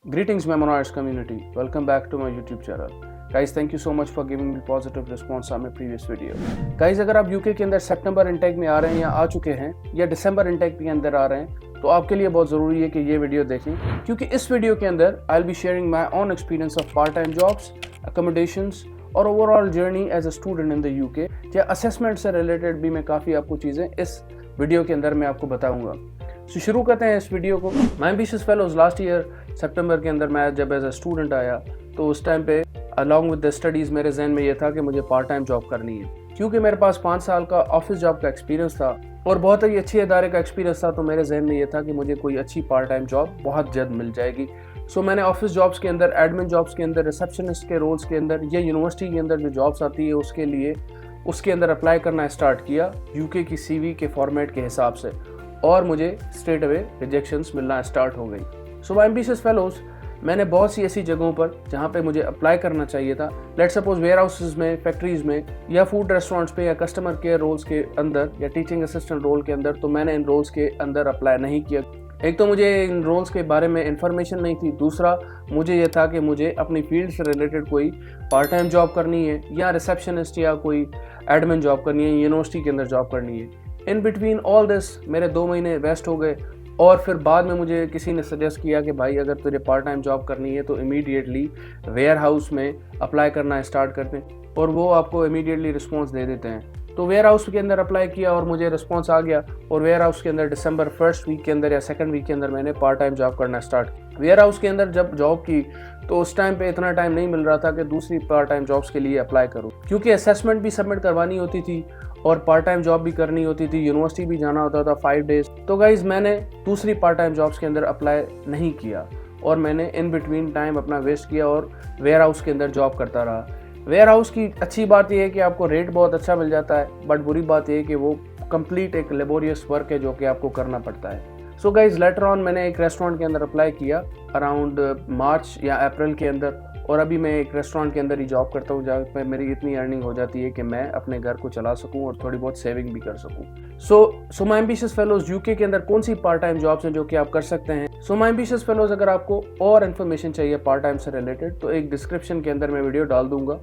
Greetings Memorize community, welcome back to my YouTube channel. Guys, thank you so much for giving me positive response on my previous video. Guys, अगर आप UK के अंदर सितंबर intake में आ रहे हैं या आ चुके हैं या दिसंबर इनटेक के अंदर आ रहे हैं तो आपके लिए बहुत ज़रूरी है कि ये वीडियो देखें, क्योंकि इस वीडियो के अंदर I will be sharing my own experience of part time jobs, accommodations और overall journey as a student in the UK या असेसमेंट से रिलेटेड भी मैं काफ़ी आपको चीज़ें इस वीडियो के अंदर मैं आपको बताऊँगा। तो शुरू करते हैं इस वीडियो को। माई एम्बिशियस फेलोज लास्ट ईयर सितंबर के अंदर मैं जब एज अ स्टूडेंट आया तो उस टाइम पे अलॉन्ग विद द स्टडीज़ मेरे जहन में ये था कि मुझे पार्ट टाइम जॉब करनी है, क्योंकि मेरे पास 5 साल का ऑफिस जॉब का एक्सपीरियंस था और बहुत ही अच्छे इदारे का एक्सपीरियंस था। तो मेरे जहन में ये था कि मुझे कोई अच्छी पार्ट टाइम जॉब बहुत जल्द मिल जाएगी। सो मैंने ऑफिस जॉब्स के अंदर, एडमिन जॉब्स के अंदर, रिसेप्शनिस्ट के रोल्स के अंदर या यूनिवर्सिटी के अंदर जो जॉब्स आती है उसके अंदर अप्लाई करना स्टार्ट किया यूके की सीवी के फॉर्मेट के हिसाब से, और मुझे स्ट्रेट अवे रिजेक्शंस मिलना स्टार्ट हो गई। सो माय एम्बिशियस फेलोज, मैंने बहुत सी ऐसी जगहों पर जहाँ पे मुझे अप्लाई करना चाहिए था, लेट्स सपोज वेयर हाउसेज में, फैक्ट्रीज में या फूड रेस्टोरेंट्स पे या कस्टमर केयर रोल्स के अंदर या टीचिंग असिस्टेंट रोल के अंदर, तो मैंने इन रोल्स के अंदर अप्लाई नहीं किया। एक तो मुझे इन रोल्स के बारे में इंफॉर्मेशन नहीं थी, दूसरा मुझे ये था कि मुझे अपनी फील्ड से रिलेटेड कोई पार्ट टाइम जॉब करनी है या रिसेप्शनिस्ट या कोई एडमिन जॉब करनी है, यूनिवर्सिटी के अंदर जॉब करनी है। इन बिटवीन ऑल दिस मेरे 2 महीने वेस्ट हो गए और फिर बाद में मुझे किसी ने सजेस्ट किया कि भाई अगर तुझे पार्ट टाइम जॉब करनी है तो इमीडिएटली वेयर हाउस में अप्लाई करना स्टार्ट करते हैं और वो आपको इमीडिएटली रिस्पॉन्स दे देते हैं। तो वेयर हाउस के अंदर अप्लाई किया और मुझे रिस्पॉन्स आ गया और वेयर हाउस के अंदर दिसंबर फर्स्ट वीक के अंदर या सेकंड वीक के अंदर मैंने पार्ट टाइम जॉब करना स्टार्ट किया। वेयर हाउस के अंदर जब जॉब की तो उस टाइम पे इतना टाइम नहीं मिल रहा था कि दूसरी पार्ट टाइम जॉब्स के लिए अप्लाई करूँ, क्योंकि असेसमेंट भी सबमिट करवानी होती थी और पार्ट टाइम जॉब भी करनी होती थी, यूनिवर्सिटी भी जाना होता था 5 डेज। तो गाइज मैंने दूसरी पार्ट टाइम जॉब्स के अंदर अप्लाई नहीं किया और मैंने इन बिटवीन टाइम अपना वेस्ट किया और वेयर हाउस के अंदर जॉब करता रहा। वेयर हाउस की अच्छी बात यह है कि आपको रेट बहुत अच्छा मिल जाता है, बट बुरी बात यह है कि वो कंप्लीट एक लेबोरियस वर्क है जो कि आपको करना पड़ता है। सो गाइज लेटर ऑन मैंने एक रेस्टोरेंट के अंदर अप्लाई किया अराउंड मार्च या अप्रैल के अंदर, और अभी मैं एक रेस्टोरेंट के अंदर ही जॉब करता हूँ जहाँ पर मेरी इतनी अर्निंग हो जाती है कि मैं अपने घर को चला सकूँ और थोड़ी बहुत सेविंग भी कर सकूँ। So my ambitious fellows, UK के अंदर कौन सी पार्ट टाइम जॉब्स हैं जो कि आप कर सकते हैं। सो माय एम्बिशियस फेलोज, अगर आपको और इन्फॉर्मेशन चाहिए पार्ट टाइम से रिलेटेड तो एक डिस्क्रिप्शन के अंदर मैं वीडियो डाल दूंगा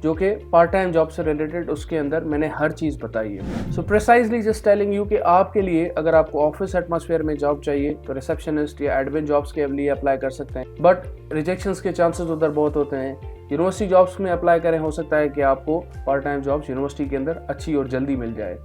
जो कि पार्ट टाइम जॉब से रिलेटेड, उसके अंदर मैंने हर चीज़ बताई है। सो प्रिसाइजली जस्ट टेलिंग यू कि आपके लिए अगर आपको ऑफिस एटमॉस्फेयर में जॉब चाहिए तो रिसेप्शनिस्ट या एडमिन जॉब्स के लिए अप्लाई कर सकते हैं, बट रिजेक्शंस के चांसेस उधर बहुत होते हैं। यूनिवर्सिटी जॉब्स में अप्लाई करें, हो सकता है कि आपको पार्ट टाइम जॉब्स यूनिवर्सिटी के अंदर अच्छी और जल्दी मिल जाए।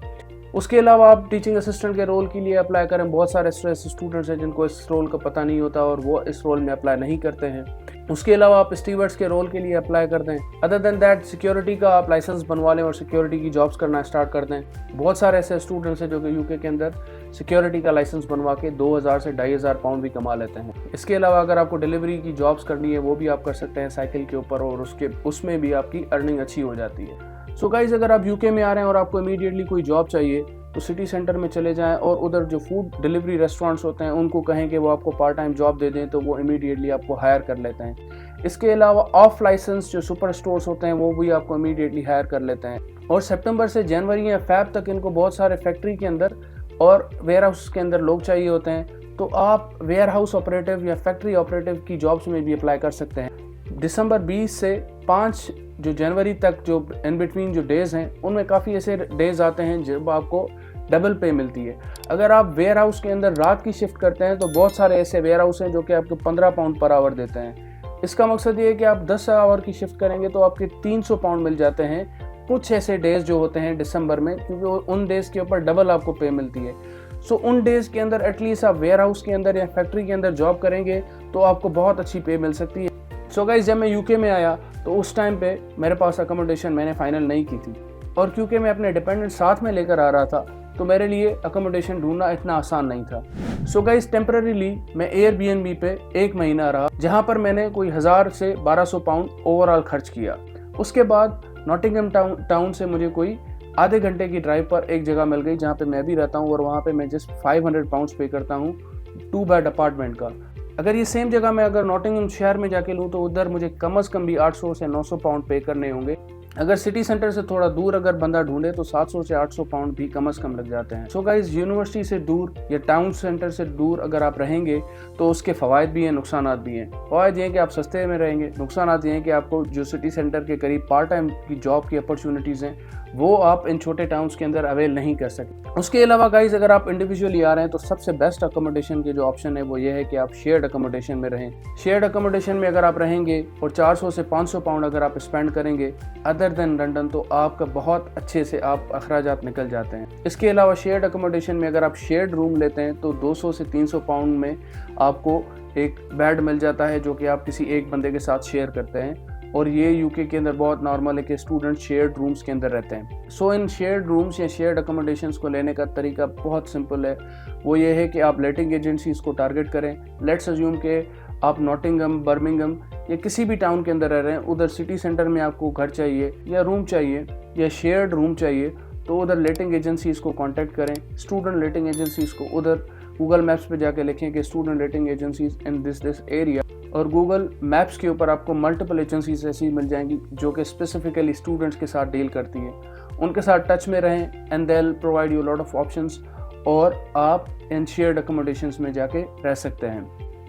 उसके अलावा आप टीचिंग असिस्टेंट के रोल के लिए अप्लाई करें। बहुत सारे स्टूडेंट्स हैं जिनको इस रोल का पता नहीं होता और वो इस रोल में अप्लाई नहीं करते हैं। उसके अलावा आप स्टीवर्ड्स के रोल के लिए अप्लाई कर दें। अदर देन दैट सिक्योरिटी का आप लाइसेंस बनवा लें और सिक्योरिटी की जॉब्स करना स्टार्ट कर दें। बहुत सारे ऐसे स्टूडेंट्स हैं जो कि यूके के अंदर सिक्योरिटी का लाइसेंस बनवा के 2000 से 2500 पाउंड भी कमा लेते हैं। इसके अलावा अगर आपको डिलीवरी की जॉब्स करनी है वो भी आप कर सकते हैं साइकिल के ऊपर, और उसमें भी आपकी अर्निंग अच्छी हो जाती है। सो गाइज, अगर आप यूके में आ रहे हैं और आपको इमीडिएटली कोई जॉब चाहिए तो सिटी सेंटर में चले जाएं और उधर जो फूड डिलीवरी रेस्टोरेंट्स होते हैं उनको कहें कि वो आपको पार्ट टाइम जॉब दे दें, तो वो इमीडिएटली आपको हायर कर लेते हैं। इसके अलावा ऑफ लाइसेंस जो सुपर स्टोर्स होते हैं वो भी आपको इमीडिएटली हायर कर लेते हैं। और सितंबर से जनवरी या फैब तक इनको बहुत सारे फैक्ट्री के अंदर और वेयर हाउस के अंदर लोग चाहिए होते हैं, तो आप वेयर हाउस ऑपरेटिव या फैक्ट्री ऑपरेटिव की जॉब्स में भी अप्लाई कर सकते हैं। दिसंबर 20 से 5 जो जनवरी तक जो इन बिटवीन जो डेज हैं उनमें काफ़ी ऐसे डेज आते हैं जब आपको डबल पे मिलती है। अगर आप वेयर हाउस के अंदर रात की शिफ्ट करते हैं तो बहुत सारे ऐसे वेयर हाउस हैं जो कि आपको 15 पाउंड पर आवर देते हैं। इसका मकसद ये है कि आप 10 आवर की शिफ्ट करेंगे तो आपके 300 पाउंड मिल जाते हैं कुछ ऐसे डेज जो होते हैं दिसंबर में, क्योंकि उन डेज के ऊपर डबल आपको पे मिलती है। सो उन डेज के अंदर एटलीस्ट आप वेयर हाउस के अंदर या फैक्ट्री के अंदर जॉब करेंगे तो आपको बहुत अच्छी पे मिल सकती है। सो गाइस, जब मैं यूके में आया तो उस टाइम पे मेरे पास अकोमोडेशन मैंने फाइनल नहीं की थी, और क्योंकि मैं अपने डिपेंडेंट साथ में लेकर आ रहा था तो मेरे लिए अकोमोडेशन ढूंढना इतना आसान नहीं था। सो गाइस, टेम्पररीली मैं एयरबीएनबी पे 1 महीना रहा, जहां पर मैंने कोई 1000 से 1200 पाउंड ओवरऑल खर्च किया। उसके बाद नॉटिंघम टाउन से मुझे कोई आधे घंटे की ड्राइव पर एक जगह मिल गई जहाँ पे मैं भी रहता हूँ, और वहाँ पे मैं जस्ट 500 पाउंड्स पे करता हूँ 2 बेड अपार्टमेंट का। अगर ये सेम जगह मैं अगर नॉटिंघम शहर में जाके लूँ तो उधर मुझे कम अज़ कम भी 800 से 900 पाउंड पे करने होंगे। अगर सिटी सेंटर से थोड़ा दूर अगर बंदा ढूंढे तो 700 से 800 पाउंड भी कम से कम लग जाते हैं। सो गाइज, यूनिवर्सिटी से दूर या टाउन सेंटर से दूर अगर आप रहेंगे तो उसके फ़वायद भी हैं, नुकसान भी हैं। फ़वायद ये हैं कि आप सस्ते में रहेंगे, नुकसान ये हैं कि आपको जो सिटी सेंटर के करीब पार्ट टाइम की जॉब की अपॉर्चुनिटीज़ हैं वो आप इन छोटे टाउन्स के अंदर अवेल नहीं कर सकते। उसके अलावा गाइज, अगर आप इंडिविजुअली आ रहे हैं तो सबसे बेस्ट अकोमोडेशन के जो ऑप्शन है वो ये है कि आप शेयर्ड अकोमोडेशन में रहें। शेयर्ड अकोमोडेशन में अगर आप रहेंगे और 400 से 500 पाउंड अगर आप स्पेंड करेंगे अदर देन लंदन, तो आपका बहुत अच्छे से आप अखराजात निकल जाते हैं। इसके अलावा शेयर्ड अकोमोडेशन में अगर आप शेयर्ड रूम लेते हैं तो 200 से 300 पाउंड में आपको एक बेड मिल जाता है जो कि आप किसी एक बंदे के साथ शेयर करते हैं। और ये यूके के अंदर बहुत नॉर्मल है कि स्टूडेंट शेयर्ड रूम्स के अंदर रहते हैं। सो इन शेयर्ड रूम्स या शेयर्ड अकोमोडेशंस को लेने का तरीका बहुत सिंपल है। वो ये है कि आप लेटिंग एजेंसीज को टारगेट करें। लेट्स अज्यूम कि आप नॉटिंघम, बर्मिंघम या किसी भी टाउन के अंदर रह रहे हैं, उधर सिटी सेंटर में आपको घर चाहिए या रूम चाहिए या शेयर्ड रूम चाहिए, तो उधर लेटिंग एजेंसीज को कांटेक्ट करें। स्टूडेंट लेटिंग एजेंसीज को उधर गूगल मैप्स पे जाके लिखें कि student letting agencies in this area, और गूगल मैप्स के ऊपर आपको मल्टीपल एजेंसीज ऐसी मिल जाएंगी जो कि स्पेसिफिकली स्टूडेंट्स के साथ डील करती हैं। उनके साथ टच में रहें and they will provide you lot of options, और आप इन शेयर्ड अकोमोडेशंस में जाके रह सकते हैं।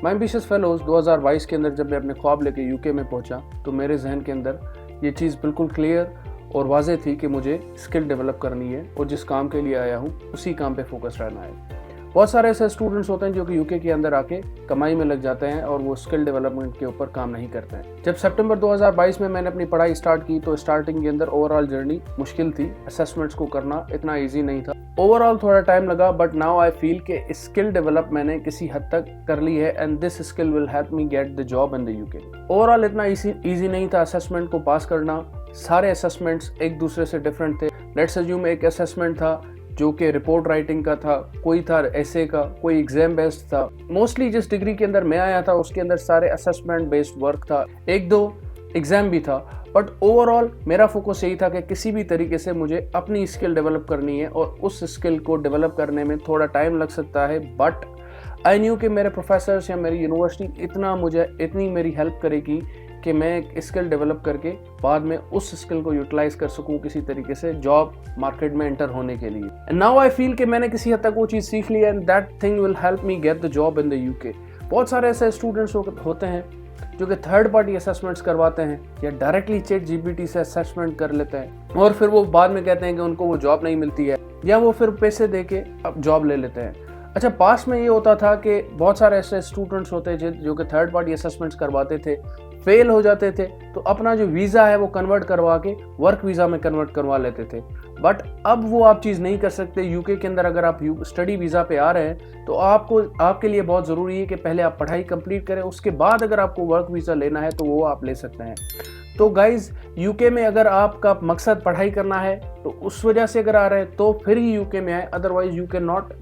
माय एम्बिशियस फेलोज, 2022 के अंदर जब मैं अपने ख्वाब लेके यूके में पहुंचा तो मेरे जहन के अंदर ये चीज़ बिल्कुल क्लियर और वाज़ेह थी कि मुझे स्किल डेवलप करनी है और जिस काम के लिए आया हूँ उसी काम पे फोकस रहना है। बहुत सारे ऐसे स्टूडेंट्स होते हैं जो कि यूके के अंदर आके कमाई में लग जाते हैं और वो स्किल डेवलपमेंट के ऊपर काम नहीं करते हैं। जब सितंबर 2022 में मैंने अपनी पढ़ाई स्टार्ट की तो स्टार्टिंग के अंदर ओवरऑल जर्नी मुश्किल थी। असेसमेंट्स को करना इतना ईजी नहीं था। ओवरऑल थोड़ा टाइम लगा, बट नाउ आई फील कि स्किल डेवलप मैंने किसी हद तक कर ली है and this skill will help me get the job in the UK. Overall इतना ईजी नहीं था असेसमेंट को पास करना। सारे असेसमेंट्स एक दूसरे से डिफरेंट थे। लेट्स अज्यूम एक असेसमेंट था जो कि रिपोर्ट राइटिंग का था, कोई था एसे का, कोई एग्जाम बेस्ड था। मोस्टली जिस डिग्री के अंदर मैं आया था उसके अंदर सारे असेसमेंट बेस्ड वर्क था, एक दो एग्जाम भी था, बट ओवरऑल मेरा फोकस यही था कि किसी भी तरीके से मुझे अपनी स्किल डेवलप करनी है और उस स्किल को डेवलप करने में थोड़ा टाइम लग सकता है, बट आई न्यू कि मेरे प्रोफेसर्स या मेरी यूनिवर्सिटी इतनी मेरी हेल्प करेगी कि मैं एक स्किल डेवलप करके बाद में उस स्किल को यूटिलाइज कर सकूं किसी तरीके से जॉब मार्केट में एंटर होने के लिए। एंड नाउ आई फील कि मैंने किसी हद तक वो चीज़ सीख ली and that thing will help me get the job in the UK. बहुत सारे ऐसे स्टूडेंट्स होते हैं जो कि थर्ड पार्टी असेसमेंट्स करवाते हैं या डायरेक्टली ChatGPT से असेसमेंट कर लेते हैं और फिर वो बाद में कहते हैं कि उनको वो जॉब नहीं मिलती है या वो फिर पैसे दे के अब जॉब ले लेते हैं। अच्छा, पास में ये होता था कि बहुत सारे ऐसे स्टूडेंट्स होते थे जो कि थर्ड पार्टी असेसमेंट्स करवाते थे, फेल हो जाते थे तो अपना जो वीज़ा है वो कन्वर्ट करवा के वर्क वीज़ा में कन्वर्ट करवा लेते थे। बट अब वो आप चीज़ नहीं कर सकते। यूके के अंदर अगर आप स्टडी वीज़ा पे आ रहे हैं तो आपके लिए बहुत ज़रूरी है कि पहले आप पढ़ाई कंप्लीट करें, उसके बाद अगर आपको वर्क वीज़ा लेना है तो वो आप ले सकते हैं। तो गाइज, यूके में अगर आपका मकसद पढ़ाई करना है तो उस वजह से अगर आ रहे हैं तो फिर ही यूके में आए, otherwise you can not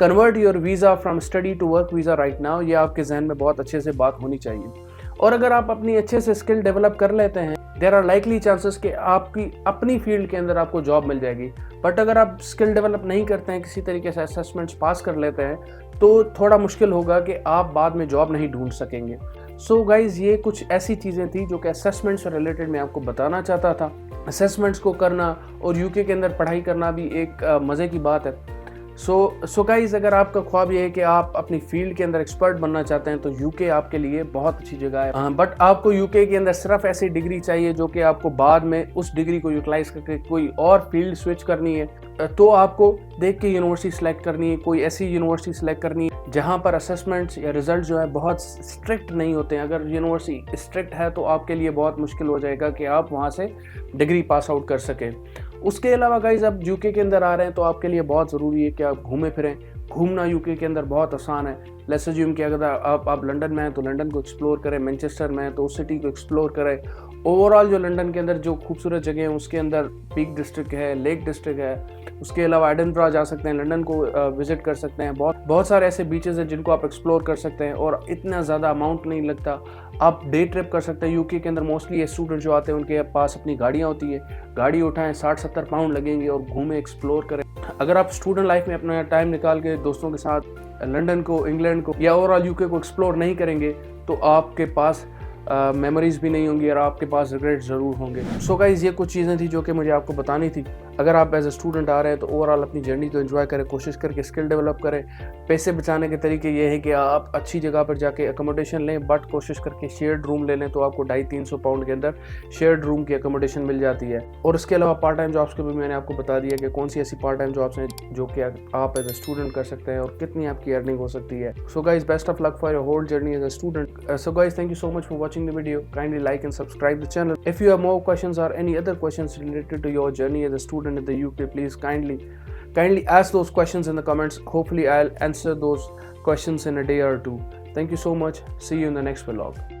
convert your visa from study to work visa right now. ये आपके जहन में बहुत अच्छे से बात होनी चाहिए। और अगर आप अपनी अच्छे से स्किल डेवलप कर लेते हैं, देयर आर लाइकली चांसेस कि आपकी अपनी फील्ड के अंदर आपको जॉब मिल जाएगी। बट अगर आप स्किल डेवलप नहीं करते हैं, किसी तरीके से असेसमेंट्स पास कर लेते हैं, तो थोड़ा मुश्किल होगा कि आप बाद में जॉब नहीं ढूंढ सकेंगे। सो गाइज, ये कुछ ऐसी चीज़ें थी जो कि असेसमेंट्स से रिलेटेड मैं आपको बताना चाहता था। असेसमेंट्स को करना और यूके के अंदर पढ़ाई करना भी एक मज़े की बात है। सो गाइज, अगर आपका ख्वाब ये है कि आप अपनी फील्ड के अंदर एक्सपर्ट बनना चाहते हैं तो यूके आपके लिए बहुत अच्छी जगह है। बट आपको यूके के अंदर सिर्फ ऐसी डिग्री चाहिए जो कि आपको बाद में उस डिग्री को यूटिलाइज करके कोई और फील्ड स्विच करनी है, तो आपको देख के यूनिवर्सिटी सेलेक्ट करनी है। कोई ऐसी यूनिवर्सिटी सेलेक्ट करनी है जहाँ पर असेसमेंट्स या रिजल्ट जो है बहुत स्ट्रिक्ट नहीं होते हैं। अगर यूनिवर्सिटी स्ट्रिक्ट है तो आपके लिए बहुत मुश्किल हो जाएगा कि आप वहाँ से डिग्री पास आउट कर सकें। उसके अलावा गाइज, आप यूके के अंदर आ रहे हैं तो आपके लिए बहुत ज़रूरी है कि आप घूमें फिरें। घूमना यूके के अंदर बहुत आसान है। लेट्स अज्यूम कि अगर आप लंदन में हैं तो लंदन को एक्सप्लोर करें, मैनचेस्टर में हैं तो उस सिटी को एक्सप्लोर करें। ओवरऑल जो लंदन के अंदर जो खूबसूरत जगह हैं उसके अंदर पीक डिस्ट्रिक्ट है, लेक डिस्ट्रिक्ट है, उसके अलावा एडिनबरा जा सकते हैं, लंदन को विजिट कर सकते हैं। बहुत सारे ऐसे बीचेस हैं जिनको आप एक्सप्लोर कर सकते हैं और इतना ज़्यादा अमाउंट नहीं लगता। आप डे ट्रिप कर सकते हैं। यूके के अंदर मोस्टली स्टूडेंट जो आते हैं उनके पास अपनी गाड़ियाँ होती है, गाड़ी उठाएं, 60-70 पाउंड लगेंगे और घूमें, एक्सप्लोर करें। अगर आप स्टूडेंट लाइफ में अपना टाइम निकाल के दोस्तों के साथ लंदन को, इंग्लैंड को या ओवरऑल यूके को एक्सप्लोर नहीं करेंगे तो आपके पास मेमोरीज भी नहीं होंगी और आपके पास रिग्रेट ज़रूर होंगे। सो गाइज़ ये कुछ चीज़ें थी जो कि मुझे आपको बतानी थी। अगर आप एज ए स्टूडेंट आ रहे हैं तो ओवरऑल अपनी जर्नी को एंजॉय करें, कोशिश करके स्किल डेवलप करें। पैसे बचाने के तरीके ये है कि आप अच्छी जगह पर जाके अकोमोडेशन लें, बट कोशिश करके शेयर्ड रूम ले लें तो आपको 250-300 पाउंड के अंदर शेयर्ड रूम की अकोमोडेशन मिल जाती है। और इसके अलावा पार्ट टाइम जॉब्स के भी मैंने आपको बता दिया कि कौन सी ऐसी पार्ट टाइम जॉब्स हैं जो कि आप एज ए स्टूडेंट कर सकते हैं और कितनी आपकी अर्निंग हो सकती है। So guys best of luck for your whole journey as a student. So guys thank you so much for watching the video. Kindly like and subscribe the channel. If you have more questions or any other questions related to your journey as a student in the UK, please kindly ask those questions in the comments. Hopefully I'll answer those questions in a day or two. Thank you so much. See you in the next vlog.